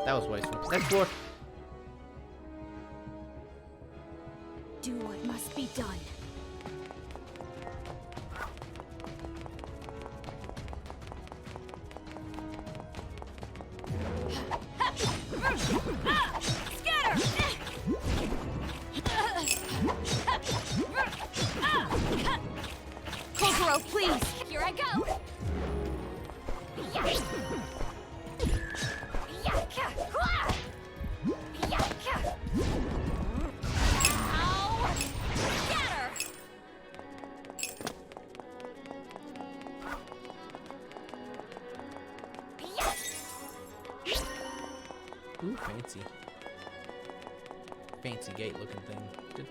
That was wasteful. Next floor. Do what must be done. Kokoro, please! Here I go! Ow! Scatter! Ooh, fancy. Fancy gate looking thing. It's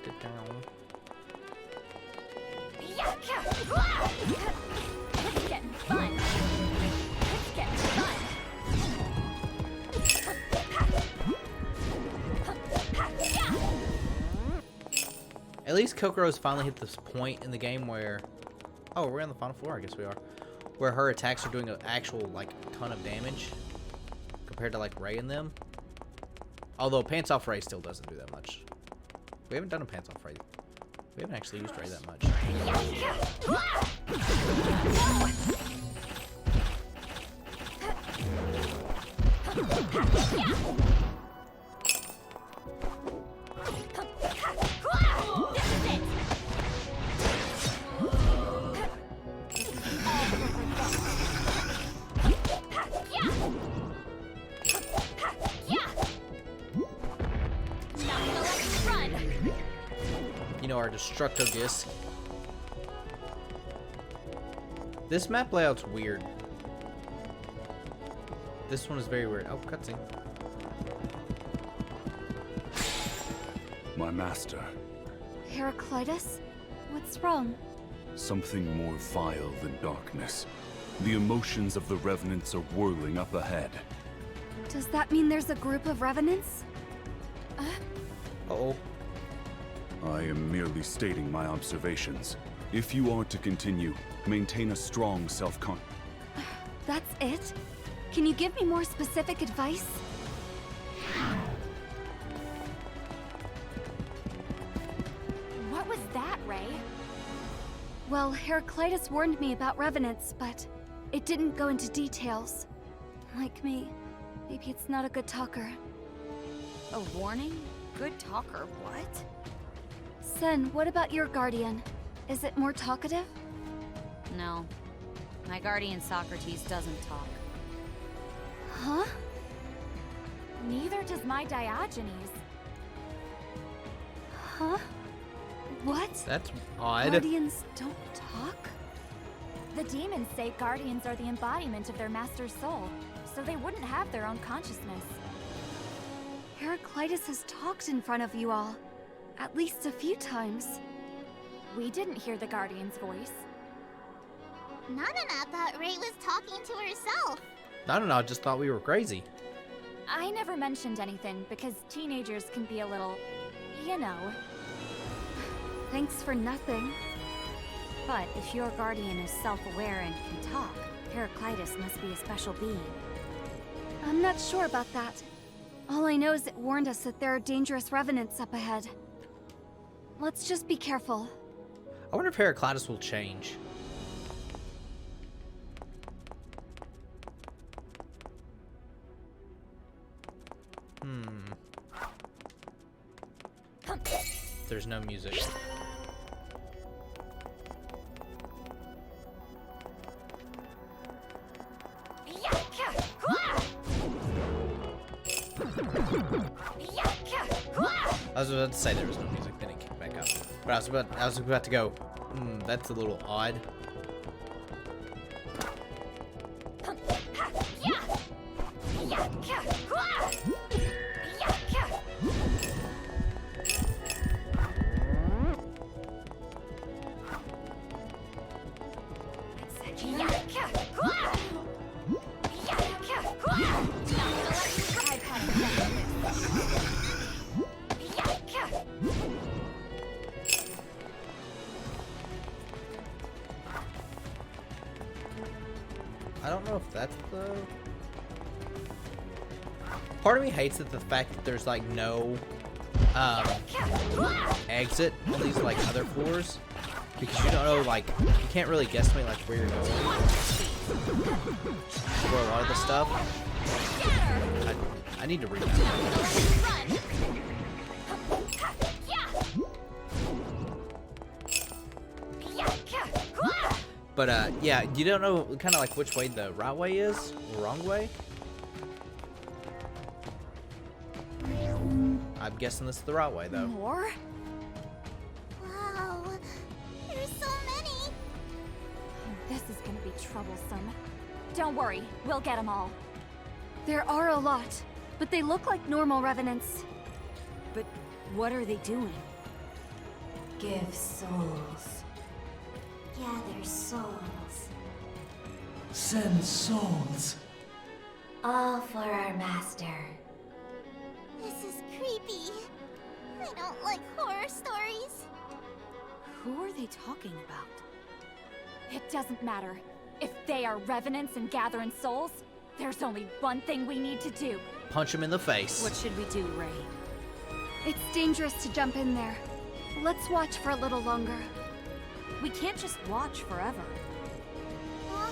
getting fun. It's getting fun. At least Kokoro's finally hit this point in the game where... Oh, we're on the final floor, I guess we are. Where her attacks are doing an actual, like, ton of damage. Compared to, like, Ray and them. Although Pants Off Ray still doesn't do that much. We haven't done a Pants Off Ray. We haven't actually used Ray that much. You know, our Destructo Disc. This map layout's weird. This one is very weird. Oh, cutscene. My master. Heraclitus? What's wrong? Something more vile than darkness. The emotions of the revenants are whirling up ahead. Does that mean there's a group of revenants? Uh-oh. I am merely stating my observations. If you are to continue, maintain a strong self-con... That's it? Can you give me more specific advice? What was that, Ray? Well, Heraclitus warned me about revenants, but it didn't go into details. Like me, maybe it's not a good talker. A warning? Good talker, what? Sen, what about your guardian? Is it more talkative? No. My guardian Socrates doesn't talk. Huh? Neither does my Diogenes. Huh? What? That's odd. Guardians don't talk? The demons say guardians are the embodiment of their master's soul, so they wouldn't have their own consciousness. Heraclitus has talked in front of you all. At least a few times. We didn't hear the guardian's voice. Nanana thought Ray was talking to herself. I just thought we were crazy. I never mentioned anything because teenagers can be a little, you know. Thanks for nothing. But if your guardian is self-aware and can talk, Heraclitus must be a special being. I'm not sure about that. All I know is it warned us that there are dangerous revenants up ahead. Let's just be careful. I wonder if Heraclitus will change. There's no music. I was about to say there was no music, then it kicked back up. But I was about to go, that's a little odd. I don't know if that's the... Part of me hates that the fact that there's like no exit on these like other floors, because you don't know, like, you can't really guesstimate like where you're going for a lot of the stuff. I need to read that. But yeah, you don't know kind of like which way the right way is or wrong way. I'm guessing this is the right way though. More? Wow, there's so many. This is gonna be troublesome. Don't worry, we'll get them all. There are a lot, but they look like normal revenants. But what are they doing? Give souls. Gather souls. Send souls. All for our master. This is creepy. I don't like horror stories. Who are they talking about? It doesn't matter. If they are revenants and gathering souls, there's only one thing we need to do. Punch him in the face. What should we do, Ray? It's dangerous to jump in there. Let's watch for a little longer. We can't just watch forever. Huh?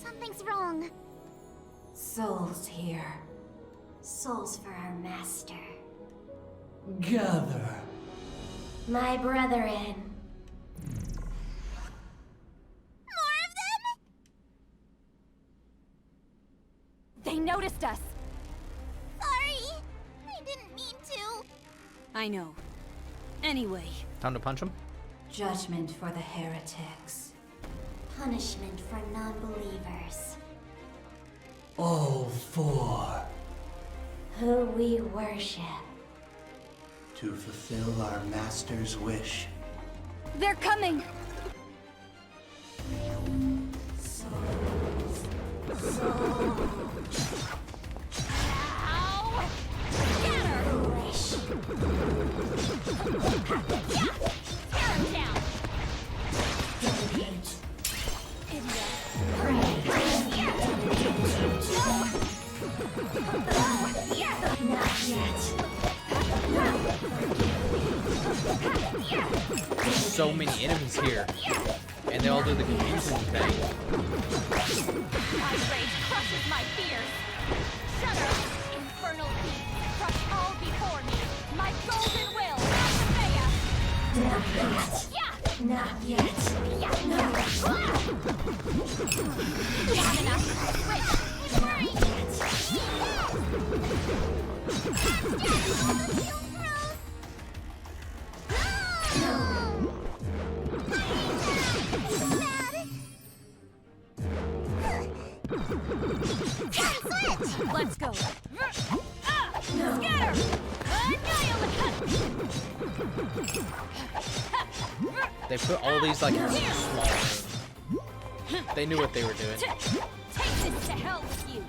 Something's wrong. Souls here. Souls for our master. Gather. My brethren. More of them? They noticed us. Sorry. I didn't mean to. I know. Anyway. Time to punch him. Judgment for the heretics. Punishment for non-believers. All for. Who we worship. To fulfill our master's wish. They're coming! Ow! Get her! Tear him down! So many enemies here, and they all do the confusing thing. My rage crushes my fears. Shudder! Infernal beasts crush all before me. My golden will, Athena! Not yet. Not enough. Wait, let's go. Scatter! Annihilate! They put all these like small. They knew what they were doing. Take this to hell with you.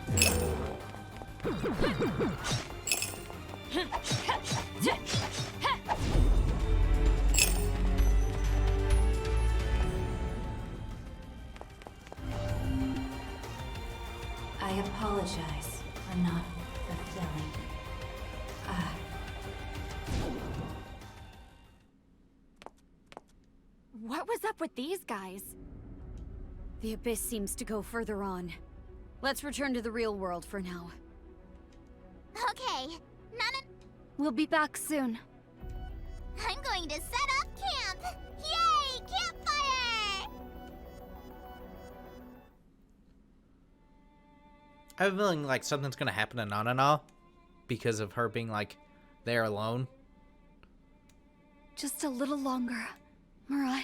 I apologize for not fulfilling. What was up with these guys? The abyss seems to go further on. Let's return to the real world for now. Okay. We'll be back soon. I'm going to set up camp. Yay! Campfire! I have a feeling like something's gonna happen to Nanana because of her being like there alone. Just a little longer, Mirai.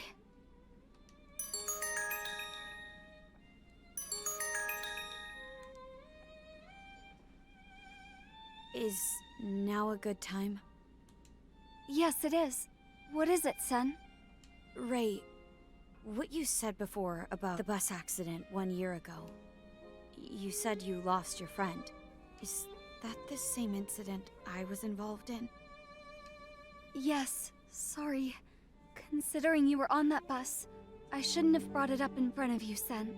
Is now a good time? Yes, it is. What is it, Sen? Ray, what you said before about the bus accident 1 year ago. You said you lost your friend. Is that the same incident I was involved in? Yes, sorry. Considering you were on that bus, I shouldn't have brought it up in front of you, Sen.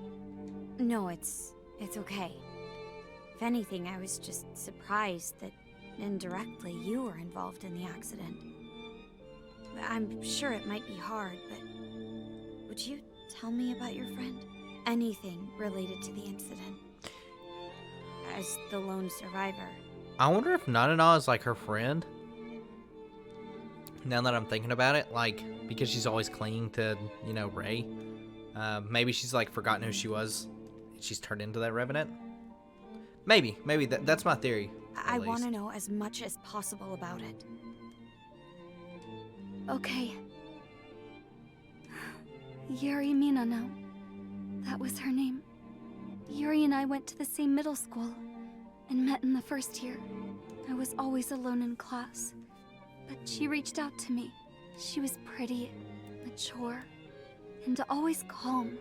No, it's okay. If anything, I was just surprised that indirectly you were involved in the accident. I'm sure it might be hard, but would you tell me about your friend? Anything related to the incident. As the lone survivor. I wonder if Nanana is like her friend. Now that I'm thinking about it, like, because she's always clinging to, you know, Ray. Maybe she's like forgotten who she was. She's turned into that Revenant. Maybe that's my theory. I want to know as much as possible about it. Okay. Yuri Minano. That was her name. Yuri and I went to the same middle school and met in the first year. I was always alone in class, but she reached out to me. She was pretty, mature, and always calm.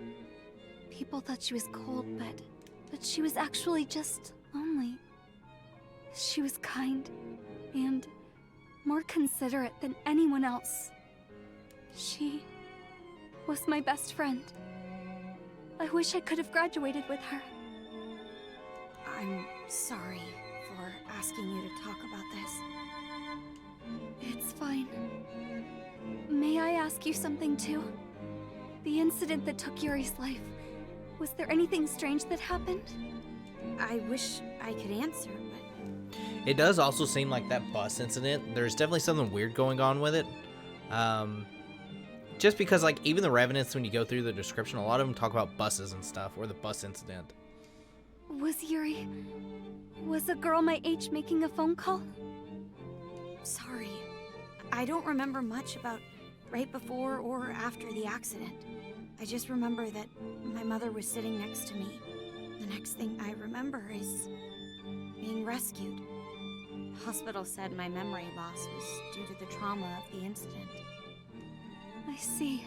People thought she was cold, but she was actually just lonely. She was kind and more considerate than anyone else. She was my best friend. I wish I could have graduated with her. I'm sorry for asking you to talk about this. It's fine. May I ask you something too? The incident that took Yuri's life, was there anything strange that happened? I wish I could answer, but... It does also seem like that bus incident, there's definitely something weird going on with it. Just because, like, even the Revenants, when you go through the description, a lot of them talk about buses and stuff, or the bus incident. Was a girl my age making a phone call? Sorry. I don't remember much about right before or after the accident. I just remember that my mother was sitting next to me. The next thing I remember is being rescued. The hospital said my memory loss was due to the trauma of the incident. I see.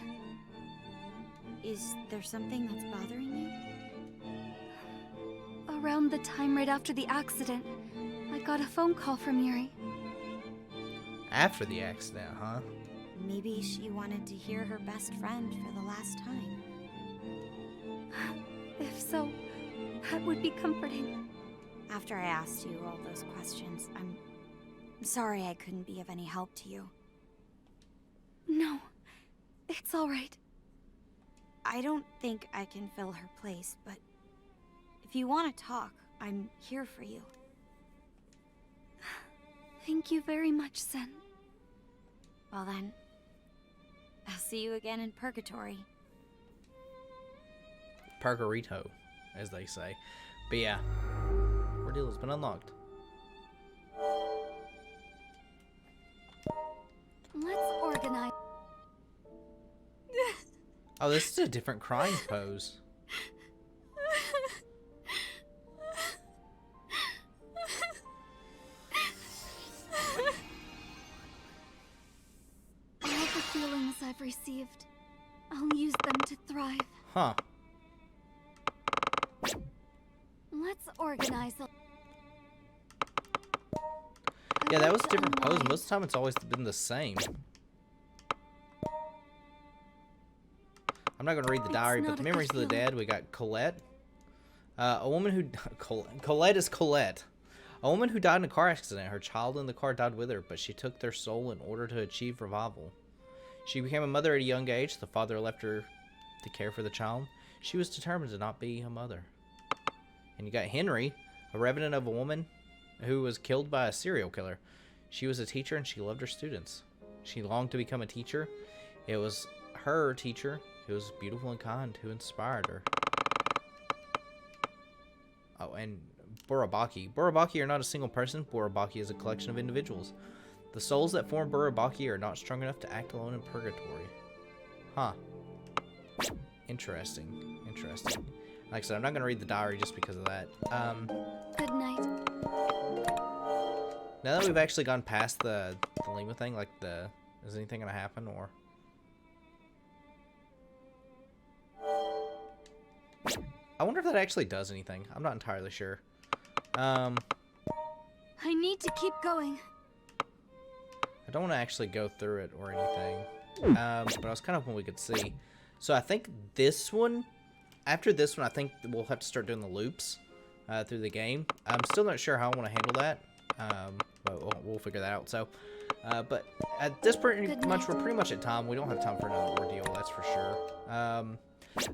Is there something that's bothering you? Around the time right after the accident, I got a phone call from Yuri. After the accident, huh? Maybe she wanted to hear her best friend for the last time. If so, that would be comforting. After I asked you all those questions, I'm sorry I couldn't be of any help to you. No, it's all right. I don't think I can fill her place, but if you want to talk, I'm here for you. Thank you very much, Sen. Well then, I'll see you again in Purgatory. Parkerito, as they say. But yeah, Ordeal has been unlocked. Let's organize. Oh, this is a different crying pose. All the feelings I've received, I'll use them to thrive. Huh. Let's organize a... Yeah, that was a different pose. Most of the time it's always been the same. I'm not going to read the diary, but the memories of the dead, we got Colette. A woman who... Colette is Colette. A woman who died in a car accident. Her child in the car died with her, but she took their soul in order to achieve revival. She became a mother at a young age. The father left her to care for the child. She was determined to not be a mother. And you got Henry, a revenant of a woman who was killed by a serial killer. She was a teacher and she loved her students. She longed to become a teacher. It was her teacher who was beautiful and kind who inspired her. Oh, and Burabaki. Burabaki are not a single person. Burabaki is a collection of individuals. The souls that form Burabaki are not strong enough to act alone in purgatory. Huh. Interesting. Interesting. Like I said, I'm not going to read the diary just because of that. Good night. Now that we've actually gone past the Lima thing, like is anything going to happen or... I wonder if that actually does anything. I'm not entirely sure. I need to keep going. I don't want to actually go through it or anything. But I was kind of hoping we could see. So I think this one, after this one, I think we'll have to start doing the loops. through the game. I'm still not sure how I want to handle that, but we'll figure that out. So, but at this pretty much, we're pretty much at time. We don't have time for another ordeal, that's for sure.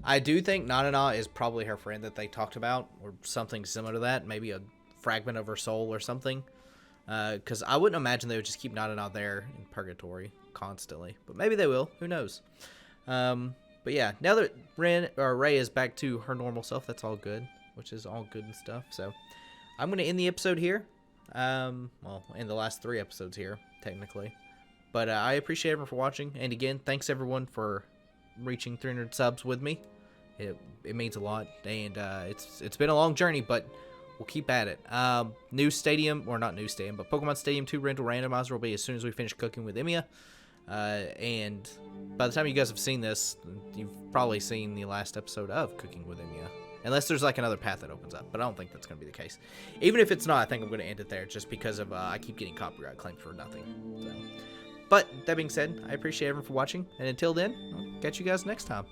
I do think Nanana is probably her friend that they talked about, or something similar to that. Maybe a fragment of her soul or something. Because I wouldn't imagine they would just keep Nanana there in purgatory constantly. But maybe they will. Who knows? But yeah, now that Rey is back to her normal self, that's all good. Which is all good and stuff. So I'm going to end the episode here. Well, in the last 3 episodes here, technically. But I appreciate everyone for watching. And again, thanks everyone for reaching 300 subs with me. It means a lot. And it's been a long journey, but we'll keep at it. New stadium, or not new stadium, but Pokemon Stadium 2 rental randomizer will be as soon as we finish cooking with Emiya. And by the time you guys have seen this, you've probably seen the last episode of Cooking with Emiya. Unless there's like another path that opens up, but I don't think that's going to be the case. Even if it's not, I think I'm going to end it there just because of I keep getting copyright claims for nothing. So. But that being said, I appreciate everyone for watching, and until then, I'll catch you guys next time.